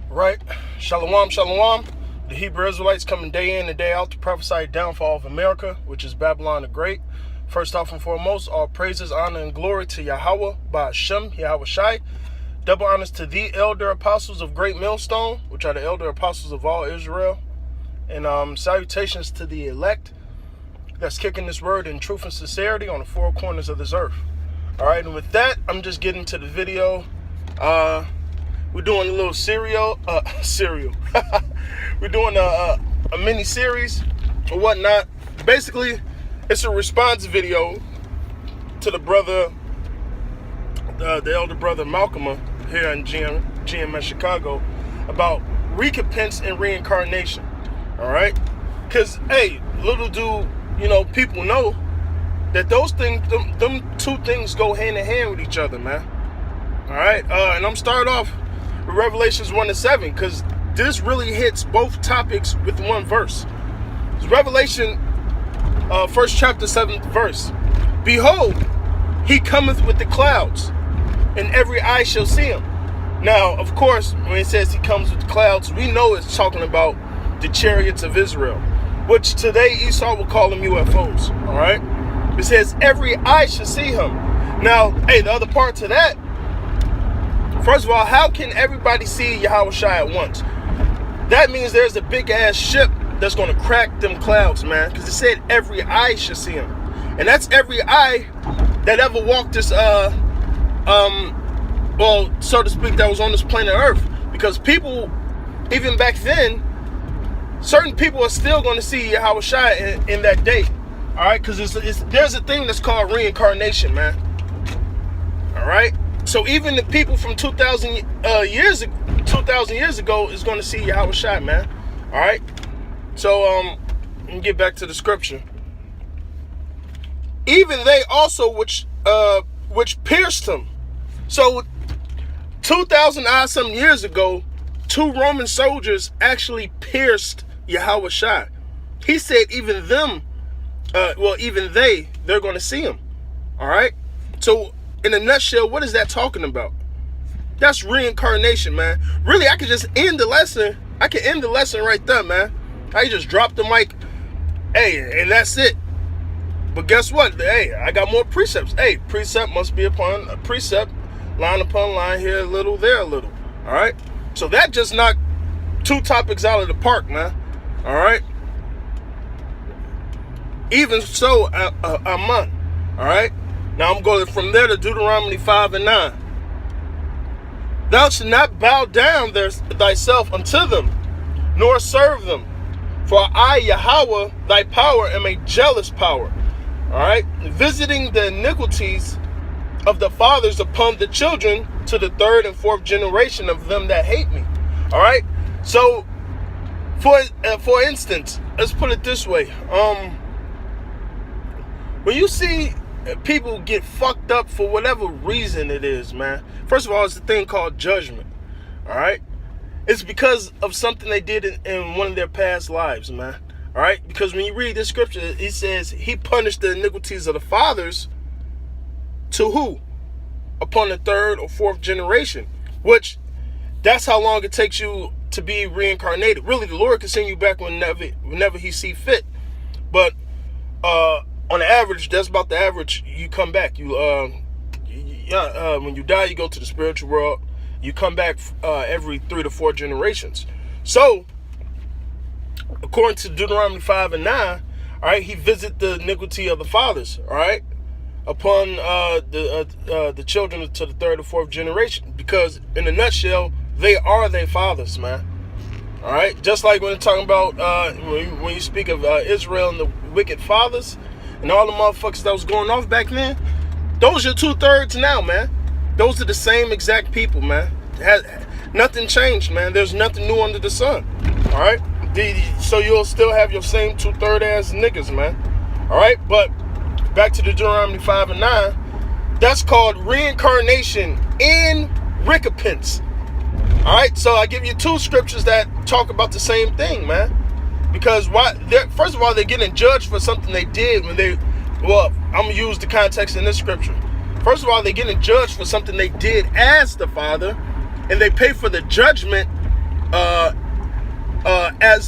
Right? Shalom, shalom. The Hebrew Israelites coming day in and day out to prophesy downfall of America, which is Babylon the Great. First off and foremost, all praises, honor, and glory to Yahweh, Ba'ashem, Yahweh Shai. Double honors to the elder apostles of Great Millstone, which are the elder apostles of all Israel. And salutations to the elect that's kicking this word in truth and sincerity on the four corners of this earth. All right, and with that, I'm just getting to the video. We're doing a little serial. We're doing a mini series or whatnot. Basically, it's a response video to the brother, the elder brother Malcolm here in GMS Chicago, about recompense and reincarnation. All right, because hey, little do people know that those things, them two things go hand in hand with each other, man. All right, and I'm starting off with Revelations 1-7 because this really hits both topics with one verse. It's Revelation, first chapter, 7th verse. Behold, he cometh with the clouds, and every eye shall see him. Now, of course, when it says he comes with the clouds, we know it's talking about the chariots of Israel, which today Esau will call them UFOs. All right, it says every eye shall see him. Now, hey, the other part to that. First of all, how can everybody see Yahweh Shai at once? That means there's a big ass ship that's going to crack them clouds, man. Because it said every eye should see him. And that's every eye that ever walked this, well, so to speak, that was on this planet Earth. Because people, even back then, certain people are still going to see Yahweh Shai in that day. All right? Because there's a thing that's called reincarnation, man. All right? So even the people from 2,000 years ago is going to see Yahweh Shai, man. All right. So let me get back to the scripture. Even they also which pierced him. So 2,000 odd some years ago, 2 Roman soldiers actually pierced Yahweh Shai. He said even them, even they're going to see him. All right. So in a nutshell, what is that talking about? That's reincarnation, man. Really, I could just end the lesson. I can end the lesson right there, man. I just drop the mic. Hey, and that's it. But guess what? Hey, I got more precepts. Hey, precept must be upon a precept, line upon line, here a little, there a little. All right? So that just knocked 2 topics out of the park, man. All right? Even so, Aman. All right? Now I'm going from there to Deuteronomy 5:9. Thou shalt not bow down thyself unto them, nor serve them. For I, Yahweh, thy power, am a jealous power. All right? Visiting the iniquities of the fathers upon the children to the 3rd and 4th generation of them that hate me. All right? So, for instance, let's put it this way. When you see people get fucked up for whatever reason it is, man. First of all, it's a thing called judgment. All right? It's because of something they did in one of their past lives, man. All right? Because when you read this scripture, it says he punished the iniquities of the fathers to who? Upon the 3rd or 4th generation. Which, that's how long it takes you to be reincarnated. Really, the Lord can send you back whenever he see fit. But, on the average, that's about the average. You come back. When you die, you go to the spiritual world. You come back every 3 to 4 generations. So, according to Deuteronomy 5:9, all right, he visited the iniquity of the fathers, all right, upon the children to the 3rd or 4th generation. Because, in a nutshell, they are their fathers, man. All right, just like when you're talking about when you speak of Israel and the wicked fathers. And all the motherfuckers that was going off back then, those are 2/3 now, man. Those are the same exact people, man. Nothing changed, man. There's nothing new under the sun. All right? So you'll still have your same 2/3 ass niggas, man. All right? But back to the Deuteronomy 5:9, that's called reincarnation in recompense. All right? So I give you 2 scriptures that talk about the same thing, man. Because first of all, they're getting judged for something they did when I'm going to use the context in this scripture. First of all, they're getting judged for something they did as the father, and they pay for the judgment uh, as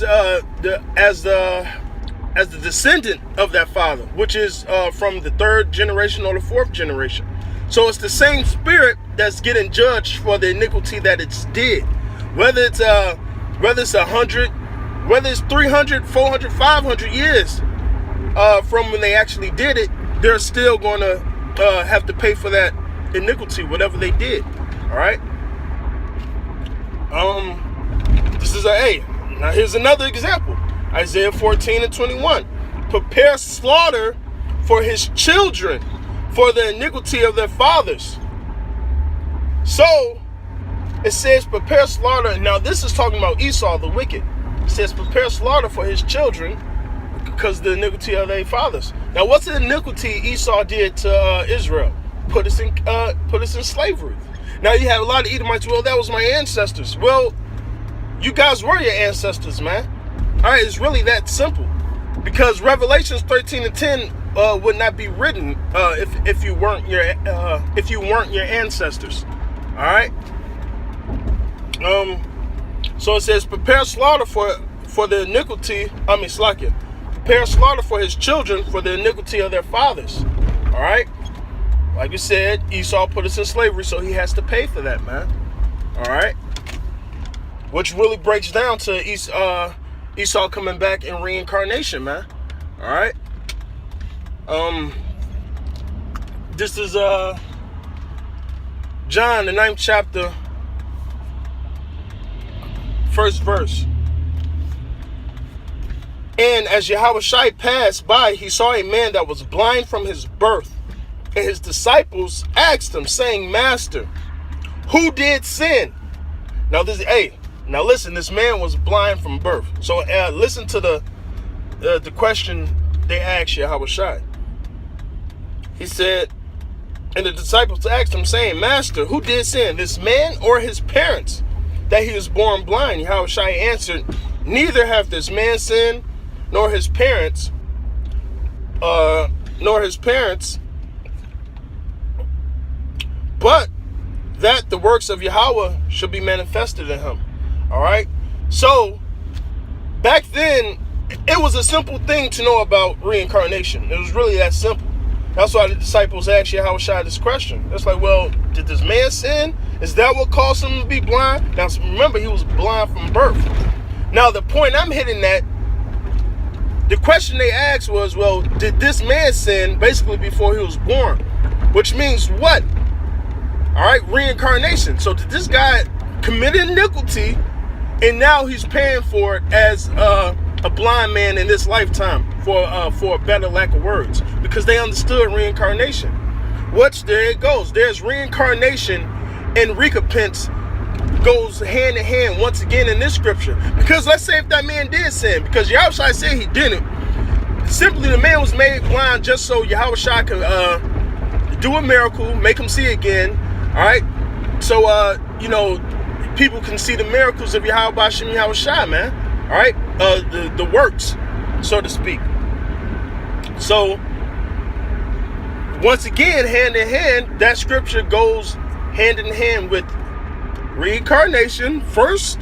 the descendant of that father, which is from the third generation or the fourth generation. So it's the same spirit that's getting judged for the iniquity that it's did. Whether it's 100, whether it's 300, 400, 500 years from when they actually did it, they're still going to have to pay for that iniquity, whatever they did. All right. This is now here's another example. Isaiah 14:21. Prepare slaughter for his children, for the iniquity of their fathers. So it says prepare slaughter. Now this is talking about Esau the wicked. It says prepare slaughter for his children because of the iniquity of their fathers. Now what's the iniquity Esau did to Israel? Put us in slavery. Now you have a lot of Edomites. Well, that was my ancestors. Well, you guys were your ancestors, man. All right, it's really that simple. Because Revelations 13:10 would not be written if you weren't your ancestors. All right. So it says, prepare slaughter for the iniquity. Slakia. Prepare slaughter for his children for the iniquity of their fathers. All right. Like you said, Esau put us in slavery, so he has to pay for that, man. All right. Which really breaks down to Esau coming back in reincarnation, man. All right. This is John, the 9th chapter, 1st verse. And as Yahushua passed by, he saw a man that was blind from his birth. And his disciples asked him, saying, Master, who did sin? Now listen, this man was blind from birth. So listen to the question they asked Yahushua. He said, and the disciples asked him, saying, Master, who did sin, this man or his parents, that he was born blind? Yahushua answered, neither have this man sinned, nor his parents, but that the works of Yahweh should be manifested in him. All right. So back then, it was a simple thing to know about reincarnation. It was really that simple. That's why the disciples asked Yahushua this question. It's like, well, did this man sin? Is that what caused him to be blind? Now, remember, he was blind from birth. Now, the point I'm hitting at, the question they asked was, well, did this man sin basically before he was born? Which means what? All right, reincarnation. So did this guy commit iniquity, and now he's paying for it as a blind man in this lifetime, for a better lack of words, because they understood reincarnation. There it goes. There's reincarnation, and recompense goes hand in hand once again in this scripture. Because let's say if that man did sin, because Yahushua said he didn't. Simply, the man was made blind just so Yahushua could do a miracle, make him see again. All right, so people can see the miracles of Yahweh Shem Yahushua, man. All right, the works, so to speak. So once again, hand in hand, that scripture goes hand in hand with reincarnation first,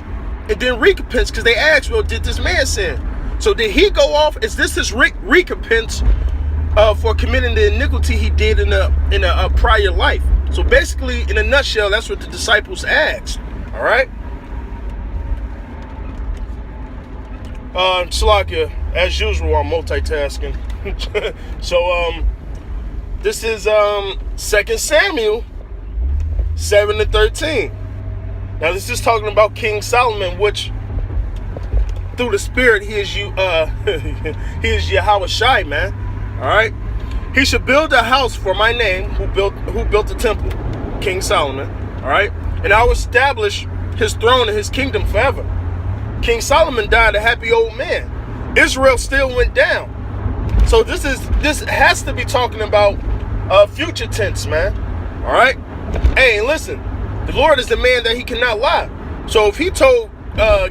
and then recompense. Because they asked, well, did this man sin? So did he go off? Is this his recompense for committing the iniquity he did in a prior life? So basically, in a nutshell, that's what the disciples asked. All right. Salakia, as usual, I'm multitasking. So this is 2 Samuel 7:13. Now this is talking about King Solomon, which through the Spirit he is Yahushua, man. All right. He should build a house for my name, who built the temple, King Solomon. All right, and I will establish his throne and his kingdom forever. King Solomon died a happy old man. Israel still went down. So this has to be talking about future tense, man. All right. Hey, listen, the Lord is the man that he cannot lie. So if he told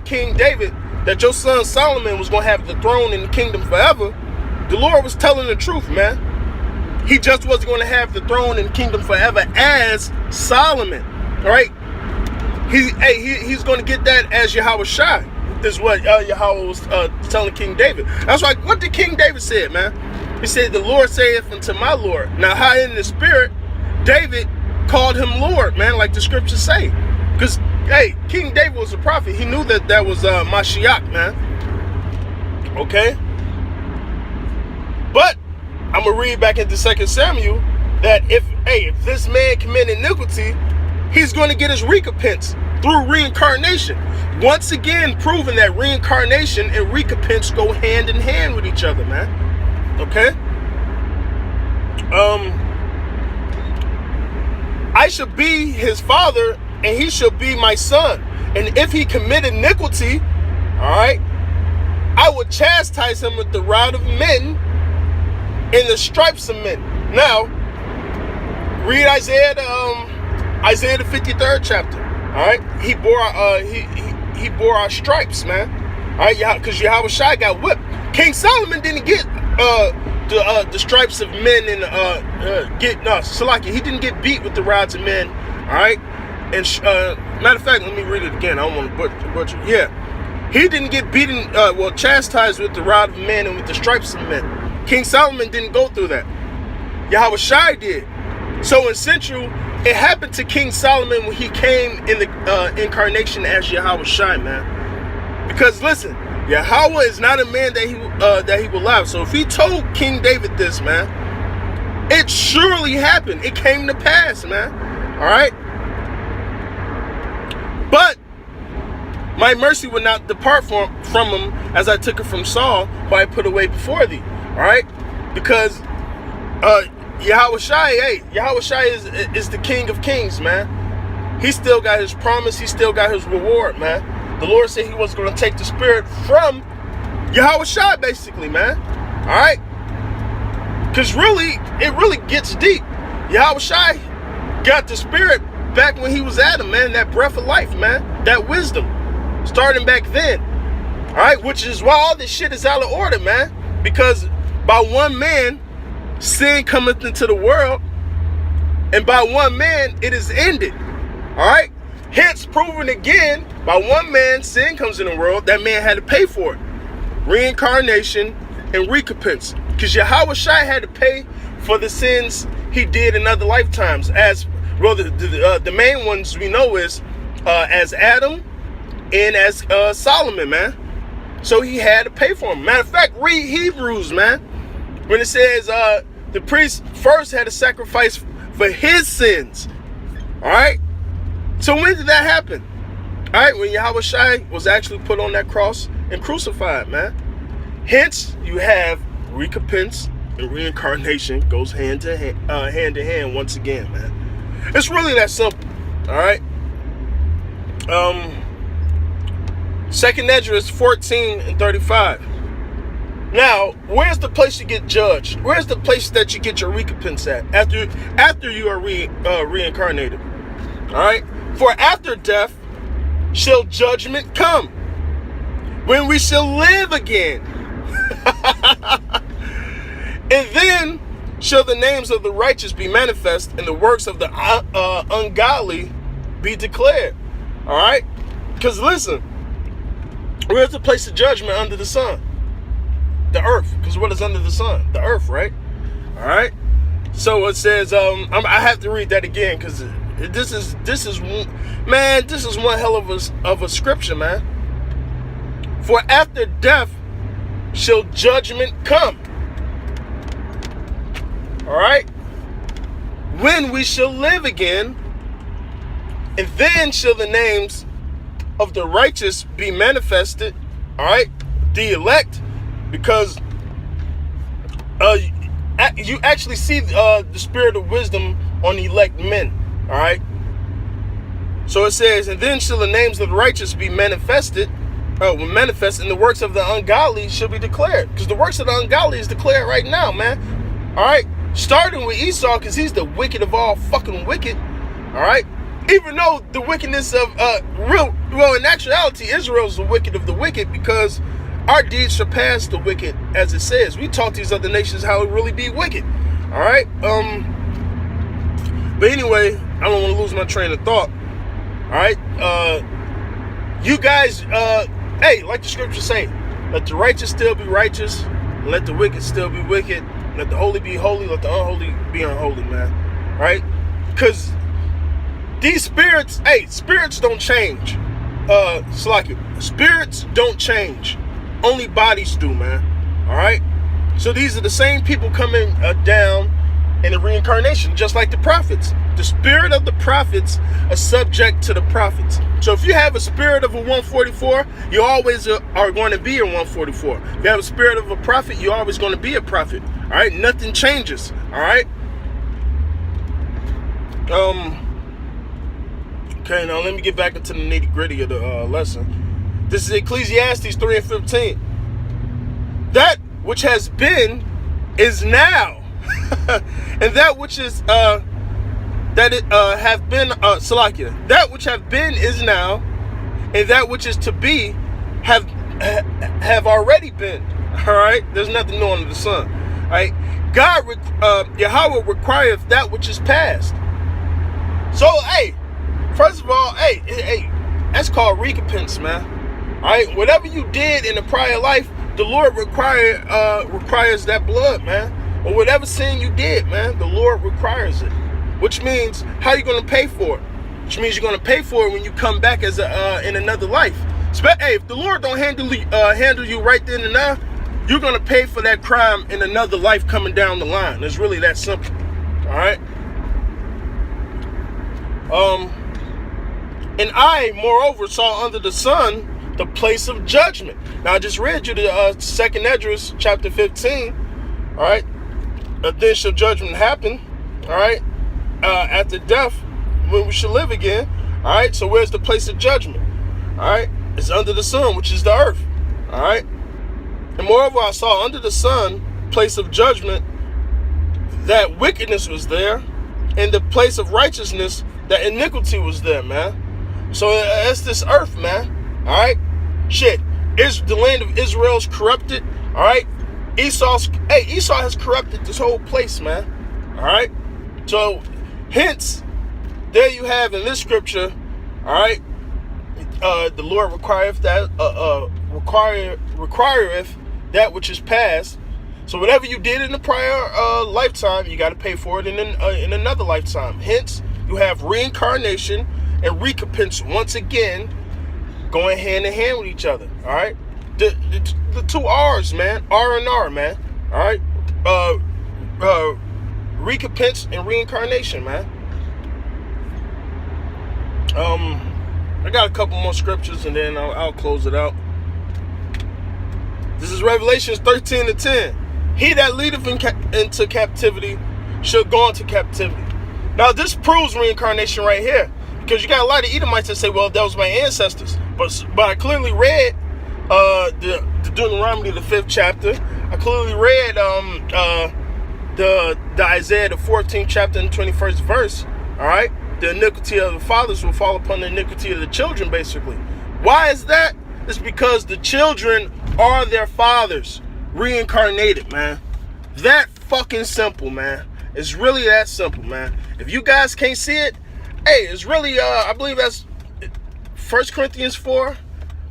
King David that your son Solomon was going to have the throne and the kingdom forever, the Lord was telling the truth, man. He just wasn't going to have the throne and kingdom forever as Solomon. All right. he's going to get that as Yahweh Shai, is what Yahweh was telling King David. That's why, what did King David say, man? He said, the Lord saith unto my Lord. Now, how in the spirit, David called him Lord, man, like the scriptures say. Because, hey, King David was a prophet. He knew that was Mashiach, man. Okay? But, I'm going to read back into 2 Samuel that if this man commit iniquity, he's going to get his recompense through reincarnation. Once again, proving that reincarnation and recompense go hand in hand with each other, man. Okay? I shall be his father, and he shall be my son. And if he commit iniquity, all right, I will chastise him with the rod of men and the stripes of men. Now, read Isaiah the 53rd chapter. All right, he bore our stripes, man. All right, because Yahweh Shai got whipped. King Solomon didn't get the stripes of men and Salaki. He didn't get beat with the rods of men. All right, and matter of fact, let me read it again. I don't want to butcher. Yeah, he didn't get beaten, chastised with the rod of men and with the stripes of men. King Solomon didn't go through that. Yahweh Shai did. So in Central, it happened to King Solomon when he came in the incarnation as Yahweh Shai, man. Because listen, Yahweh is not a man that he will lie. So if he told King David this, man, it surely happened. It came to pass, man. All right. But my mercy would not depart from him, as I took it from Saul, who I put away before thee. All right, because Yahweh Shai, Yahweh Shai is the King of Kings, man. He still got his promise. He still got his reward, man. The Lord said he was going to take the spirit from Yahweh Shai, basically, man. All right? Because it really gets deep. Yahweh Shai got the spirit back when he was Adam, man. That breath of life, man. That wisdom. Starting back then. All right? Which is why all this shit is out of order, man. Because by one man, sin cometh into the world, and by one man it is ended. All right, hence proven again, by one man sin comes in the world, that man had to pay for it. Reincarnation and recompense, because Yahweh Shai had to pay for the sins he did in other lifetimes. As well, the main ones we know is as Adam and as Solomon, man. So he had to pay for them. Matter of fact, read Hebrews, man, when it says the priest first had to sacrifice for his sins. All right? So when did that happen? All right, when Yahweh Shai was actually put on that cross and crucified, man. Hence, you have recompense and reincarnation goes hand in hand once again, man. It's really that simple. All right? 2nd Esdras 14:35. Now, where's the place you get judged? Where's the place that you get your recompense at after you are reincarnated? All right? For after death shall judgment come, when we shall live again. And then shall the names of the righteous be manifest, and the works of the ungodly be declared. All right? Because listen, where's the place of judgment under the sun? The earth. Because what is under the sun? The earth, right? All right? So it says, I have to read that again, because this is one hell of a scripture, man. For after death shall judgment come. All right? When we shall live again, and then shall the names of the righteous be manifested. All right? The elect, because you actually see the spirit of wisdom on elect men. All right? So it says, and then shall the names of the righteous be manifested, will manifest, and the works of the ungodly shall be declared. Because the works of the ungodly is declared right now, man. All right? Starting with Esau, because he's the wicked of all fucking wicked. All right? Even though the wickedness of, in actuality, Israel's the wicked of the wicked, because our deeds surpass the wicked, as it says. We taught these other nations how it really be wicked. All right? But anyway, I don't want to lose my train of thought. All right, you guys, hey, like the scriptures say, let the righteous still be righteous, and let the wicked still be wicked. Let the holy be holy, let the unholy be unholy, man. All right, because these spirits, hey, spirits don't change. Spirits don't change. Only bodies do, man. All right. So these are the same people coming down in the reincarnation, just like the prophets. The spirit of the prophets are subject to the prophets. So if you have a spirit of a 144, you always are going to be a 144. If you have a spirit of a prophet, you're always going to be a prophet. All right. Nothing changes. All right. Okay, now let me get back into the nitty-gritty of the lesson. This is Ecclesiastes 3:15. That which has been is now, and that which is have been Salakia. That which have been is now, and that which is to be have already been. All right, there's nothing new under the sun. All right, God, Yahweh requireth that which is past. So, hey. First of all, hey, that's called recompense, man. All right, whatever you did in a prior life, the Lord requires that blood, man. Or whatever sin you did, man, the Lord requires it. Which means, how are you going to pay for it? Which means you're going to pay for it when you come back as in another life. Hey, if the Lord don't handle you right then and now, you're going to pay for that crime in another life coming down the line. It's really that simple. All right. And I, moreover, saw under the sun the place of judgment. Now, I just read you the 2nd Esdras, chapter 15. All right. Then shall judgment happen. All right. After death, when we shall live again. All right. So where's the place of judgment? All right. It's under the sun, which is the earth. All right. And moreover, I saw under the sun, place of judgment, that wickedness was there. And the place of righteousness, that iniquity was there, man. So it's this earth, man. All right, shit. The land of Israel's corrupted. All right, Esau has corrupted this whole place, man. All right. So, hence, there you have in this scripture. All right, the Lord requireth that which is past. So whatever you did in the prior lifetime, you got to pay for it in another lifetime. Hence, you have reincarnation and recompense once again going hand in hand with each other. All right, the two R's, man, R and R, man. All right, recompense and reincarnation, man. I got a couple more scriptures and then I'll close it out. This is Revelations 13:10. He that leadeth into captivity shall go into captivity. Now this proves reincarnation right here. Because you got a lot of Edomites that say, well, that was my ancestors. But I clearly read the Deuteronomy, the 5th chapter. I clearly read the Isaiah, the 14th chapter and 21st verse. All right? The iniquity of the fathers will fall upon the iniquity of the children, basically. Why is that? It's because the children are their fathers reincarnated, man. That fucking simple, man. It's really that simple, man. If you guys can't see it, hey, it's really, I believe that's 1 Corinthians 4,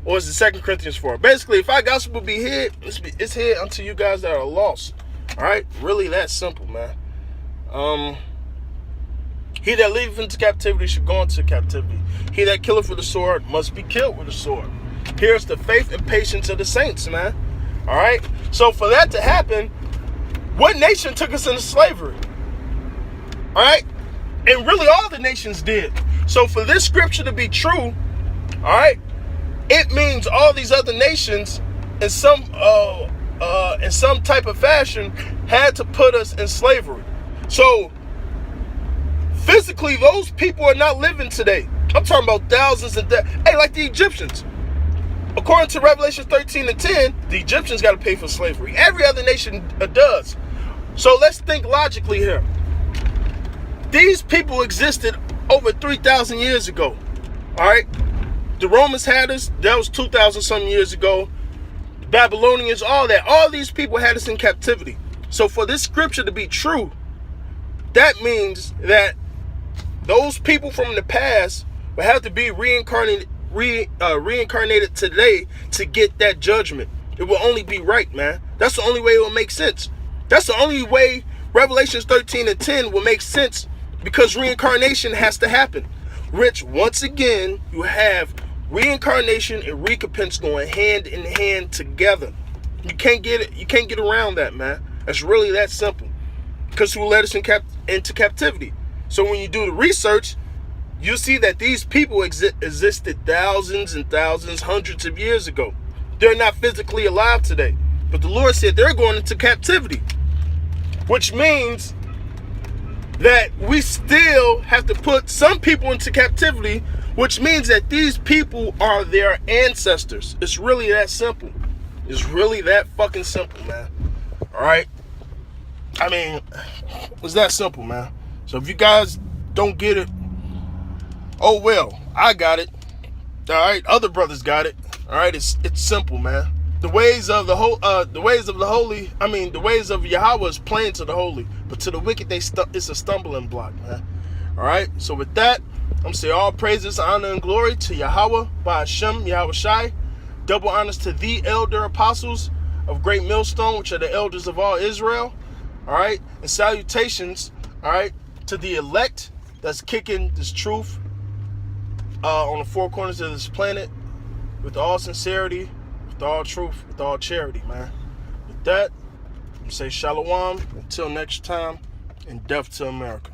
or is it 2 Corinthians 4? Basically, if our gospel be hid, it's hid unto you guys that are lost. All right? Really that simple, man. He that leadeth into captivity should go into captivity. He that killeth with the sword must be killed with a sword. Here's the faith and patience of the saints, man. All right? So for that to happen, what nation took us into slavery? All right? And really all the nations did. So for this scripture to be true, all right, it means all these other nations in some type of fashion had to put us in slavery. So physically, those people are not living today. I'm talking about thousands and hey, like the Egyptians. According to Revelation 13:10, the Egyptians got to pay for slavery. Every other nation does. So let's think logically here. These people existed over 3,000 years ago. All right. The Romans had us. That was 2,000 some years ago. The Babylonians, all that. All these people had us in captivity. So for this scripture to be true, that means that those people from the past will have to be reincarnated today to get that judgment. It will only be right, man. That's the only way it will make sense. That's the only way Revelations 13:10 will make sense, because reincarnation has to happen. Rich, once again, you have reincarnation and recompense going hand in hand together. You can't get it. You can't get around that, man. It's really that simple. Because who led us into captivity? So when you do the research, you'll see that these people existed thousands and thousands, hundreds of years ago. They're not physically alive today. But the Lord said they're going into captivity, which means that we still have to put some people into captivity, which means that these people are their ancestors. It's really that simple. It's really that fucking simple, man. All right? I mean, it's that simple, man. So if you guys don't get it, oh well, I got it. All right, other brothers got it. All right, it's simple, man. The ways of the ways of Yahweh is plain to the holy, but to the wicked it's a stumbling block, man. All right. So with that, I'm gonna say all praises, honor, and glory to Yahweh, by Hashem, Yahweh Shai. Double honors to the elder apostles of Great Millstone, which are the elders of all Israel. All right, and salutations, all right, to the elect that's kicking this truth on the four corners of this planet with all sincerity, with all truth, with all charity, man. With that, I'm going to say shalom until next time, and death to America.